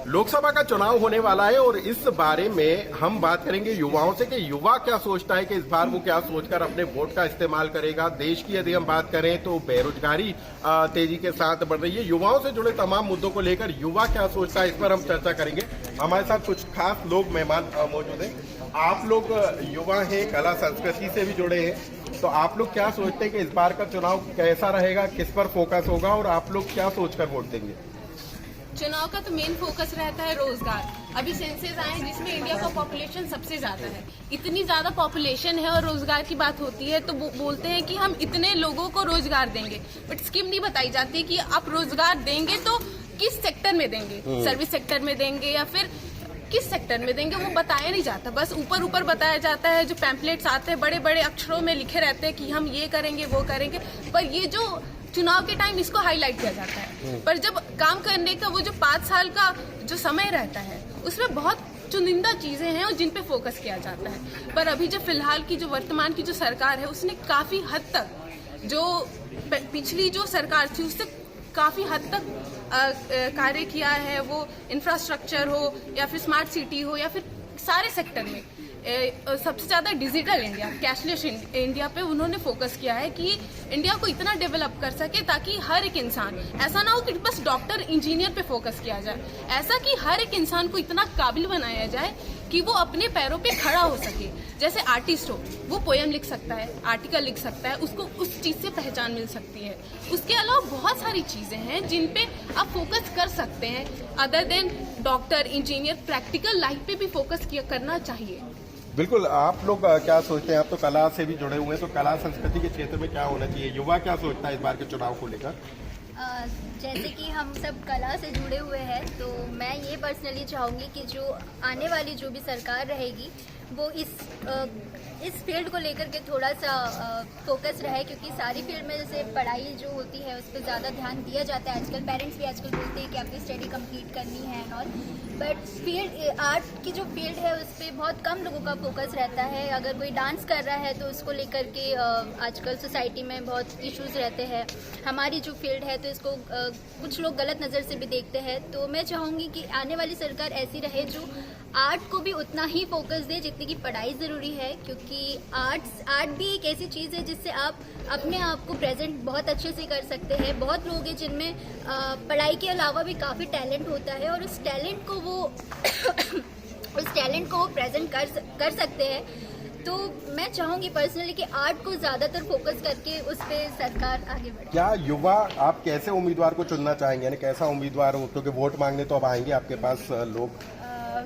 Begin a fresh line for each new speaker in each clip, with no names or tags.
लोकसभा का चुनाव होने वाला है और इस बारे में हम बात करेंगे युवाओं से कि युवा क्या सोचता है कि इस बार वो क्या सोचकर अपने वोट का इस्तेमाल करेगा। देश की यदि हम बात करें तो बेरोजगारी तेजी के साथ बढ़ रही है। युवाओं से जुड़े तमाम मुद्दों को लेकर युवा क्या सोचता है, इस पर हम चर्चा करेंगे। हमारे साथ कुछ खास लोग मेहमान मौजूद हैं। आप लोग युवा हैं, कला संस्कृति से भी जुड़े हैं, तो आप लोग क्या सोचते हैं कि इस बार का चुनाव कैसा रहेगा, किस पर फोकस होगा और आप लोग क्या सोचकर वोट देंगे?
चुनाव का तो मेन फोकस रहता है रोजगार। अभी सेंसस आए जिसमें इंडिया का पॉपुलेशन सबसे ज्यादा है। इतनी ज्यादा पॉपुलेशन है और रोजगार की बात होती है तो बोलते हैं कि हम इतने लोगों को रोजगार देंगे, बट स्कीम नहीं बताई जाती कि आप रोजगार देंगे तो किस सेक्टर में देंगे, सर्विस सेक्टर में देंगे या फिर किस सेक्टर में देंगे, वो बताया नहीं जाता। बस ऊपर ऊपर बताया जाता है। जो पैम्पलेट्स आते हैं बड़े बड़े अक्षरों में लिखे रहते हैं कि हम ये करेंगे वो करेंगे, पर ये जो चुनाव के टाइम इसको हाईलाइट किया जाता है। पर जब काम करने का वो जो 5 साल का जो समय रहता है उसमें बहुत चुनिंदा चीजें हैं और जिन पे फोकस किया जाता है। पर अभी जो फिलहाल की जो वर्तमान की जो सरकार है उसने काफी हद तक जो पिछली जो सरकार थी उससे काफी हद तक कार्य किया है। वो इंफ्रास्ट्रक्चर हो या फिर स्मार्ट सिटी हो या फिर सारे सेक्टर में सबसे ज्यादा डिजिटल इंडिया, कैशलेस इंडिया पे उन्होंने फोकस किया है कि इंडिया को इतना डेवलप कर सके ताकि हर एक इंसान, ऐसा ना हो कि बस डॉक्टर इंजीनियर पे फोकस किया जाए, ऐसा कि हर एक इंसान को इतना काबिल बनाया जाए कि वो अपने पैरों पे खड़ा हो सके। जैसे आर्टिस्ट हो, वो पोयम लिख सकता है, आर्टिकल लिख सकता है, उसको उस चीज से पहचान मिल सकती है। उसके अलावा बहुत सारी चीजें हैं जिन पे आप फोकस कर सकते हैं। Other than doctor engineer, practical life पे भी फोकस करना चाहिए।
बिल्कुल। आप लोग क्या सोचते हैं? आप तो कला से भी जुड़े हुए हैं, तो कला संस्कृति के क्षेत्र में क्या होना चाहिए? युवा क्या सोचता है इस बार के चुनाव को लेकर?
जैसे कि हम सब कला से जुड़े हुए हैं तो मैं ये पर्सनली चाहूँगी कि जो आने वाली जो भी सरकार रहेगी वो इस फील्ड को लेकर के थोड़ा सा फोकस रहे, क्योंकि सारी फील्ड में जैसे पढ़ाई जो होती है उस पर ज़्यादा ध्यान दिया जाता है। आजकल पेरेंट्स भी आजकल बोलते हैं कि आपकी स्टडी कंप्लीट करनी है और, बट फील्ड आर्ट की जो फील्ड है उस पर बहुत कम लोगों का फोकस रहता है। अगर कोई डांस कर रहा है तो उसको लेकर के आजकल सोसाइटी में बहुत इश्यूज रहते हैं। हमारी जो फील्ड है तो इसको कुछ लोग गलत नज़र से भी देखते हैं। तो मैं चाहूँगी कि आने वाली सरकार ऐसी रहे जो आर्ट को भी उतना ही फोकस दे जितनी की पढ़ाई ज़रूरी है, क्योंकि आर्ट भी एक ऐसी चीज़ है जिससे आप अपने आप को प्रेजेंट बहुत अच्छे से कर सकते हैं। बहुत लोग हैं जिनमें पढ़ाई के अलावा भी काफ़ी टैलेंट होता है और उस टैलेंट को वो प्रेजेंट कर सकते हैं। तो मैं चाहूँगी पर्सनली कि आर्ट को ज़्यादातर फोकस करके उस पर सरकार आगे बढ़े।
क्या युवा आप कैसे उम्मीदवार को चुनना चाहेंगे, यानी कैसा उम्मीदवार हो? क्योंकि वोट मांगने तो अब आएंगे आपके पास लोग।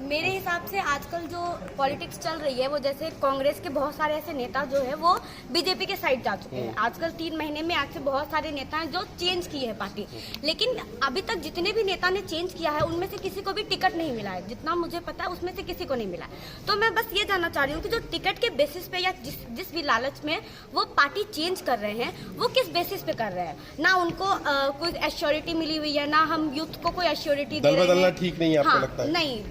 मेरे हिसाब से आजकल जो पॉलिटिक्स चल रही है वो, जैसे कांग्रेस के बहुत सारे ऐसे नेता जो है वो बीजेपी के साइड जा चुके हैं। आजकल 3 महीने में आज से बहुत सारे नेता हैं जो चेंज किए हैं पार्टी, लेकिन अभी तक जितने भी नेता ने चेंज किया है उनमें से किसी को भी टिकट नहीं मिला है। जितना मुझे पता है उसमें से किसी को नहीं मिला है। तो मैं बस ये जानना चाह रही हूँ कि जो टिकट के बेसिस पे या जिस भी लालच में वो पार्टी चेंज कर रहे हैं वो किस बेसिस पे कर रहे हैं। ना उनको कोई एश्योरिटी मिली हुई है, ना हम यूथ को कोई एश्योरिटी दे रहे हैं।
ठीक नहीं है आपको लगता है?
नहीं,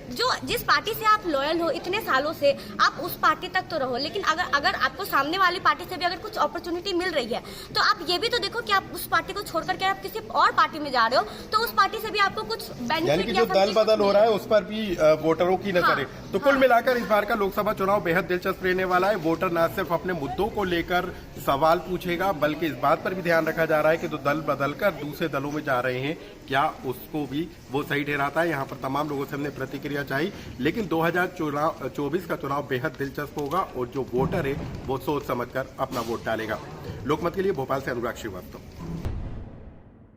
जिस पार्टी से आप लॉयल हो इतने सालों से, आप उस पार्टी तक तो रहो, लेकिन अगर आपको सामने वाली पार्टी से भी अगर कुछ अपॉर्चुनिटी मिल रही है तो आप ये भी तो देखो कि आप उस पार्टी को छोड़ करके आप किसी और पार्टी में जा रहे हो तो उस पार्टी से भी आपको कुछ बेनिफिट,
यानी कि जो दल बदल हो रहा है उस पर भी वोटरों की नजर है। तो कुल मिलाकर इस बार का लोकसभा चुनाव बेहद दिलचस्प रहने वाला है। वोटर न सिर्फ अपने मुद्दों को लेकर सवाल पूछेगा बल्कि इस बात पर भी ध्यान रखा जा रहा है कि जो दल बदलकर दूसरे दलों में जा रहे हैं क्या उसको भी वो सही ठहराता है। यहाँ पर तमाम लोगों से हमने प्रतिक्रिया चाही, लेकिन 2024 का चुनाव बेहद दिलचस्प होगा और जो वोटर है वो सोच समझकर अपना वोट डालेगा। लोकमत के लिए भोपाल से अनुराग श्रीवास्तव।